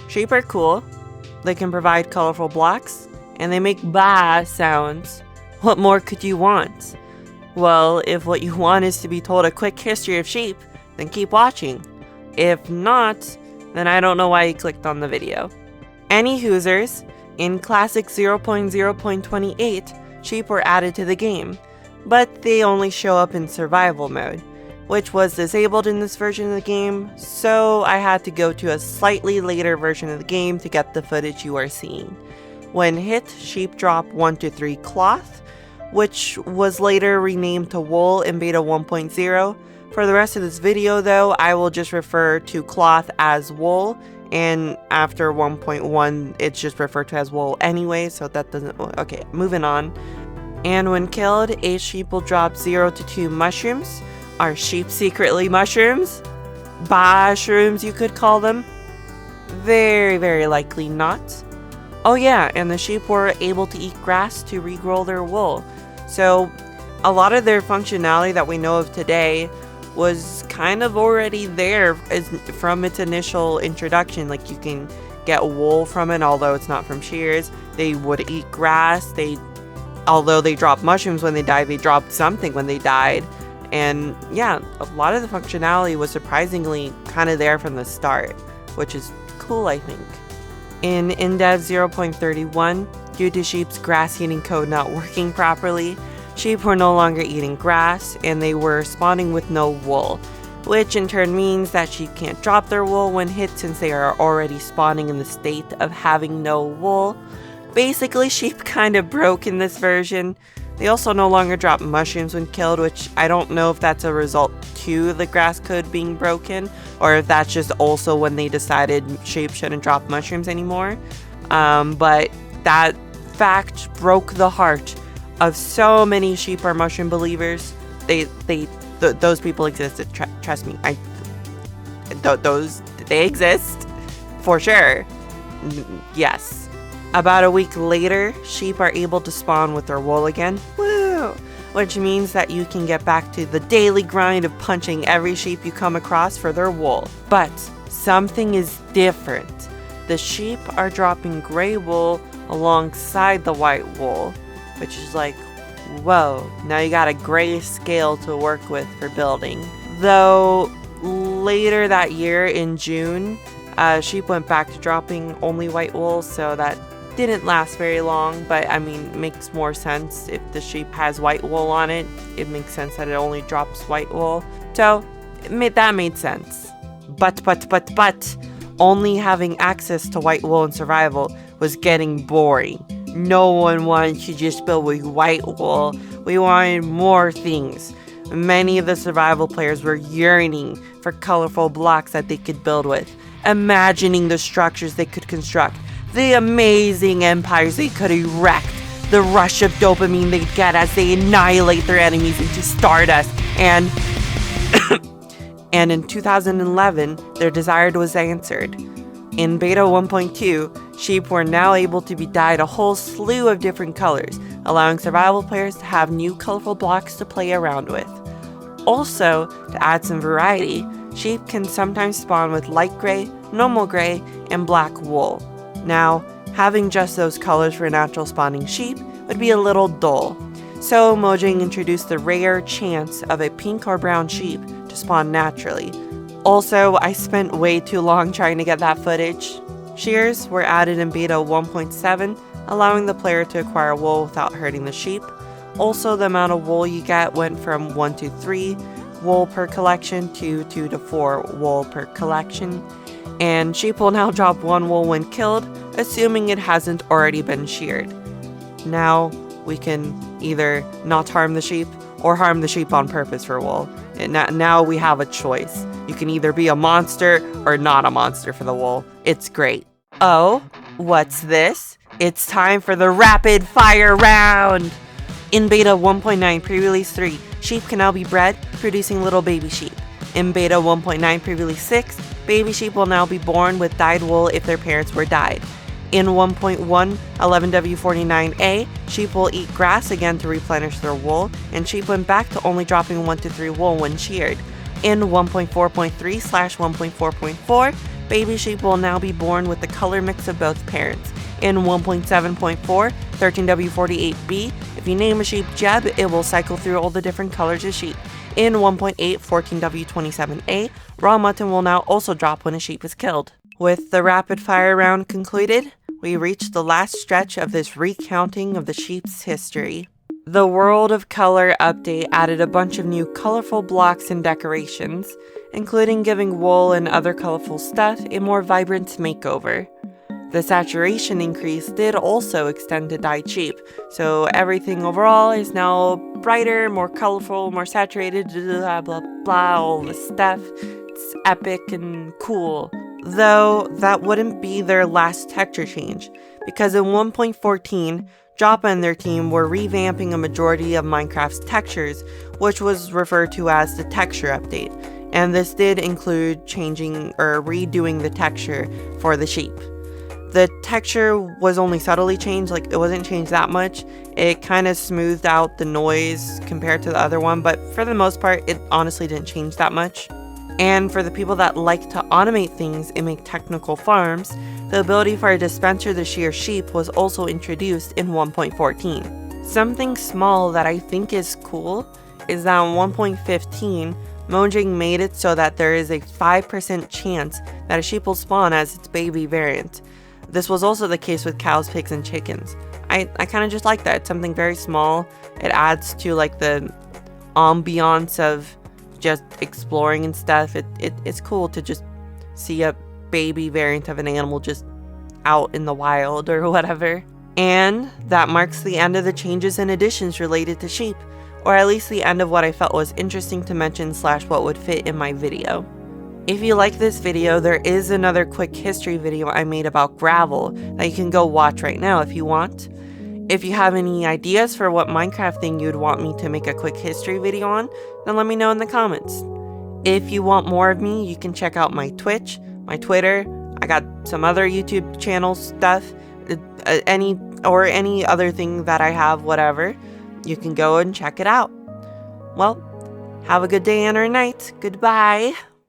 Sheep are cool, they can provide colorful blocks, and they make ba sounds. What more could you want? Well, if what you want is to be told a quick history of sheep, then keep watching. If not, then I don't know why you clicked on the video. Any Hoosers, in Classic 0.0.28, sheep were added to the game, but they only show up in survival mode, which was disabled in this version of the game, so I had to go to a slightly later version of the game to get the footage you are seeing. When hit, sheep drop 1-3 cloth, which was later renamed to wool in beta 1.0. For the rest of this video though, I will just refer to cloth as wool, and after 1.1 it's just referred to as wool anyway, so that doesn't, okay, moving on. And when killed, a sheep will drop 0-2 mushrooms. Are sheep secretly mushrooms? Bashrooms, you could call them? Very, very likely not. Oh yeah, and the sheep were able to eat grass to regrow their wool. So a lot of their functionality that we know of today was kind of already there from its initial introduction. Like, you can get wool from it, although it's not from shears. They would eat grass. Although they dropped mushrooms when they died, they dropped something when they died. And yeah, a lot of the functionality was surprisingly kind of there from the start, which is cool, I think. In InDev 0.31, due to sheep's grass eating code not working properly, sheep were no longer eating grass and they were spawning with no wool, which in turn means that sheep can't drop their wool when hit since they are already spawning in the state of having no wool. Basically, sheep kind of broke in this version. They also no longer drop mushrooms when killed, which I don't know if that's a result to the grass code being broken, or if that's just also when they decided sheep shouldn't drop mushrooms anymore. But that fact broke the heart of so many sheep are mushroom believers. Those people existed. Trust me, they exist for sure. Yes. About a week later, sheep are able to spawn with their wool again. Woo! Which means that you can get back to the daily grind of punching every sheep you come across for their wool. But something is different. The sheep are dropping gray wool alongside the white wool, which is like, whoa, now you got a gray scale to work with for building. Though later that year in June, sheep went back to dropping only white wool, so that didn't last very long, but I mean, it makes more sense. If the sheep has white wool on it, it makes sense that it only drops white wool. So that made sense. But only having access to white wool in survival was getting boring. No one wanted to just build with white wool. We wanted more things. Many of the survival players were yearning for colorful blocks that they could build with, imagining the structures they could construct, the amazing empires they could erect, the rush of dopamine they'd get as they annihilate their enemies into stardust, and in 2011, their desire was answered. In beta 1.2, sheep were now able to be dyed a whole slew of different colors, allowing survival players to have new colorful blocks to play around with. Also, to add some variety, sheep can sometimes spawn with light gray, normal gray, and black wool. Now, having just those colors for natural spawning sheep would be a little dull, so Mojang introduced the rare chance of a pink or brown sheep to spawn naturally. Also, I spent way too long trying to get that footage. Shears were added in beta 1.7, allowing the player to acquire wool without hurting the sheep. Also, the amount of wool you get went from 1 to 3 wool per collection to 2 to 4 wool per collection. And sheep will now drop 1 wool when killed, assuming it hasn't already been sheared. Now, we can either not harm the sheep or harm the sheep on purpose for wool. And now we have a choice. You can either be a monster or not a monster for the wool. It's great. Oh, what's this? It's time for the rapid fire round! In beta 1.9 pre-release 3, sheep can now be bred, producing little baby sheep. In beta 1.9 pre-release 6, baby sheep will now be born with dyed wool if their parents were dyed. In 1.1 11W49A, sheep will eat grass again to replenish their wool, and sheep went back to only dropping 1 to 3 wool when sheared. In 1.4.3/1.4.4, baby sheep will now be born with the color mix of both parents. In 1.7.4, 13W48B, if you name a sheep Jeb, it will cycle through all the different colors of sheep. In 1.8, 14W27A, raw mutton will now also drop when a sheep is killed. With the rapid fire round concluded, we reached the last stretch of this recounting of the sheep's history. The World of Color update added a bunch of new colorful blocks and decorations, including giving wool and other colorful stuff a more vibrant makeover. The saturation increase did also extend to dyed sheep, so everything overall is now brighter, more colorful, more saturated, blah blah blah, all the stuff. It's epic and cool. Though that wouldn't be their last texture change, because in 1.14, Joppa and their team were revamping a majority of Minecraft's textures, which was referred to as the texture update, and this did include changing or redoing the texture for the sheep. The texture was only subtly changed, like it wasn't changed that much. It kind of smoothed out the noise compared to the other one, but for the most part, it honestly didn't change that much. And for the people that like to automate things and make technical farms, the ability for a dispenser to shear sheep was also introduced in 1.14. Something small that I think is cool is that in 1.15, Mojang made it so that there is a 5% chance that a sheep will spawn as its baby variant. This was also the case with cows, pigs, and chickens. I kind of just like that. It's something very small. It adds to like the ambiance of just exploring and stuff. It's cool to just see a baby variant of an animal just out in the wild or whatever. And that marks the end of the changes and additions related to sheep, or at least the end of what I felt was interesting to mention / what would fit in my video. If you like this video, there is another quick history video I made about gravel that you can go watch right now if you want. If you have any ideas for what Minecraft thing you'd want me to make a quick history video on, then let me know in the comments. If you want more of me, you can check out my Twitch, my Twitter, I got some other YouTube channel stuff, any other thing that I have, whatever. You can go and check it out. Well, have a good day and or night. Goodbye.